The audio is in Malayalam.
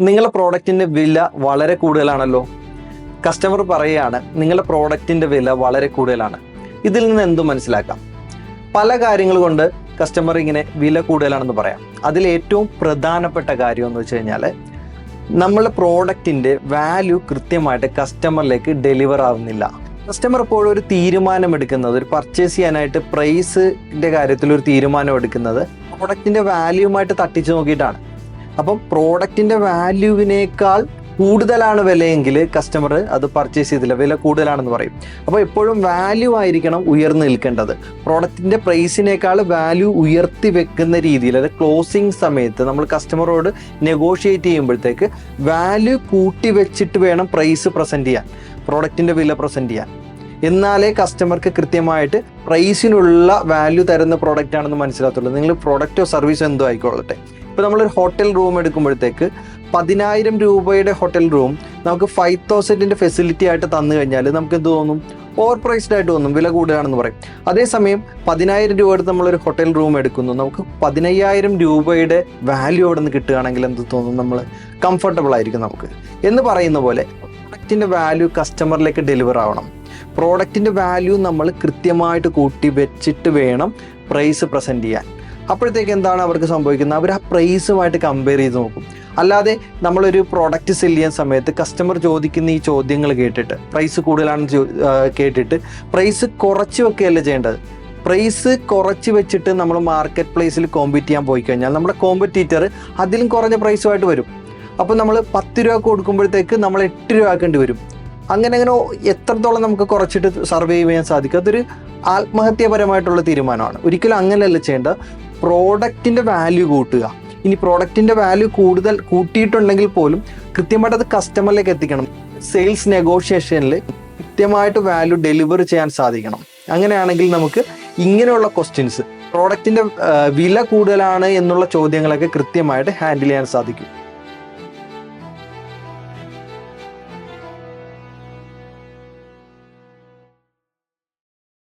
നിങ്ങളുടെ പ്രോഡക്റ്റിന്റെ വില വളരെ കൂടുതലാണല്ലോ. കസ്റ്റമർ പറയുകയാണ് നിങ്ങളുടെ പ്രോഡക്റ്റിന്റെ വില വളരെ കൂടുതലാണ്. ഇതിൽ നിന്ന് എന്ത് മനസ്സിലാക്കാം? പല കാര്യങ്ങൾ കൊണ്ട് കസ്റ്റമർ ഇങ്ങനെ വില കൂടുതലാണെന്ന് പറയാം. അതിൽ ഏറ്റവും പ്രധാനപ്പെട്ട കാര്യം എന്ന് വെച്ച് കഴിഞ്ഞാൽ നമ്മളുടെ പ്രോഡക്റ്റിന്റെ വാല്യൂ കൃത്യമായിട്ട് കസ്റ്റമറിലേക്ക് ഡെലിവർ ആവുന്നില്ല. കസ്റ്റമർ എപ്പോഴും ഒരു തീരുമാനം എടുക്കുന്നത്, ഒരു പർച്ചേസ് ചെയ്യാനായിട്ട് പ്രൈസിന്റെ കാര്യത്തിൽ ഒരു തീരുമാനം എടുക്കുന്നത് പ്രോഡക്റ്റിന്റെ വാല്യൂമായിട്ട് തട്ടിച്ചു നോക്കിയിട്ടാണ്. അപ്പം പ്രോഡക്റ്റിന്റെ വാല്യൂവിനേക്കാൾ കൂടുതലാണ് വിലയെങ്കിൽ കസ്റ്റമർ അത് പർച്ചേസ് ചെയ്തില്ല, വില കൂടുതലാണെന്ന് പറയും. അപ്പോൾ എപ്പോഴും വാല്യൂ ആയിരിക്കണം ഉയർന്നു നിൽക്കേണ്ടത്. പ്രോഡക്റ്റിന്റെ പ്രൈസിനേക്കാൾ വാല്യൂ ഉയർത്തി വെക്കുന്ന രീതിയിൽ, അത് ക്ലോസിങ് സമയത്ത് നമ്മൾ കസ്റ്റമറോട് നെഗോഷിയേറ്റ് ചെയ്യുമ്പോഴത്തേക്ക് വാല്യൂ കൂട്ടി വെച്ചിട്ട് വേണം പ്രൈസ് പ്രസന്റ് ചെയ്യാൻ, പ്രോഡക്റ്റിന്റെ വില പ്രസന്റ് ചെയ്യാൻ. എന്നാലേ കസ്റ്റമർക്ക് കൃത്യമായിട്ട് പ്രൈസിനുള്ള വാല്യൂ തരുന്ന പ്രോഡക്റ്റ് ആണെന്ന് മനസ്സിലാകത്തുള്ളൂ. നിങ്ങൾ പ്രോഡക്റ്റോ സർവീസോ എന്തോ ആയിക്കോളട്ടെ. ഇപ്പോൾ നമ്മളൊരു ഹോട്ടൽ റൂം എടുക്കുമ്പോഴത്തേക്ക് 10,000 രൂപയുടെ ഹോട്ടൽ റൂം നമുക്ക് 5,000 ഫെസിലിറ്റി ആയിട്ട് തന്നു കഴിഞ്ഞാൽ നമുക്ക് എന്ത് തോന്നും? ഓവർ പ്രൈസ്ഡ് ആയിട്ട് തോന്നും, വില കൂടുതലാണെന്ന് പറയും. അതേസമയം 10,000 രൂപ എടുത്ത് നമ്മളൊരു ഹോട്ടൽ റൂം എടുക്കുന്നു, നമുക്ക് 15,000 രൂപയുടെ വാല്യൂ അവിടെ നിന്ന് കിട്ടുകയാണെങ്കിൽ എന്ത് തോന്നും? നമ്മൾ കംഫർട്ടബിൾ ആയിരിക്കും നമുക്ക്. എന്ന് പറയുന്ന പോലെ പ്രോഡക്റ്റിൻ്റെ വാല്യൂ കസ്റ്റമറിലേക്ക് ഡെലിവർ ആവണം. പ്രോഡക്റ്റിൻ്റെ വാല്യൂ നമ്മൾ കൃത്യമായിട്ട് കൂട്ടി വെച്ചിട്ട് വേണം പ്രൈസ് പ്രസൻറ്റ് ചെയ്യാൻ. അപ്പോഴത്തേക്ക് എന്താണ് അവർക്ക് സംഭവിക്കുന്നത്? അവർ ആ പ്രൈസുമായിട്ട് കമ്പയർ ചെയ്ത് നോക്കും. അല്ലാതെ നമ്മളൊരു പ്രോഡക്റ്റ് സെല് ചെയ്യുന്ന സമയത്ത് കസ്റ്റമർ ചോദിക്കുന്ന ഈ ചോദ്യങ്ങൾ കേട്ടിട്ട്, പ്രൈസ് കൂടുതലാണെന്ന് കേട്ടിട്ട് പ്രൈസ് കുറച്ച് വെക്കുകയല്ല ചെയ്യേണ്ടത്. പ്രൈസ് കുറച്ച് വെച്ചിട്ട് നമ്മൾ മാർക്കറ്റ് പ്ലേസിൽ കോമ്പീറ്റ് ചെയ്യാൻ പോയി കഴിഞ്ഞാൽ നമ്മുടെ കോമ്പറ്റീറ്റർ അതിലും കുറഞ്ഞ പ്രൈസുമായിട്ട് വരും. അപ്പോൾ നമ്മൾ 10 രൂപ കൊടുക്കുമ്പോഴത്തേക്ക് നമ്മൾ 8 രൂപ ആക്കേണ്ടി വരും. അങ്ങനെ എത്രത്തോളം നമുക്ക് കുറച്ചിട്ട് സർവൈവ് ചെയ്യാൻ സാധിക്കും? അതൊരു ആത്മഹത്യാപരമായിട്ടുള്ള തീരുമാനമാണ്. ഒരിക്കലും അങ്ങനെയല്ല ചെയ്യേണ്ടത്. പ്രോഡക്റ്റിൻ്റെ വാല്യൂ കൂട്ടുക. ഇനി പ്രോഡക്റ്റിൻ്റെ വാല്യൂ കൂടുതൽ കൂട്ടിയിട്ടുണ്ടെങ്കിൽ പോലും കൃത്യമായിട്ട് അത് കസ്റ്റമറിലേക്ക് എത്തിക്കണം. സെയിൽസ് നെഗോഷിയേഷനിൽ കൃത്യമായിട്ട് വാല്യൂ ഡെലിവർ ചെയ്യാൻ സാധിക്കണം. അങ്ങനെയാണെങ്കിൽ നമുക്ക് ഇങ്ങനെയുള്ള ക്വസ്റ്റ്യൻസ്, പ്രോഡക്റ്റിൻ്റെ വില കൂടുതലാണ് എന്നുള്ള ചോദ്യങ്ങളൊക്കെ കൃത്യമായിട്ട് ഹാൻഡിൽ ചെയ്യാൻ സാധിക്കും.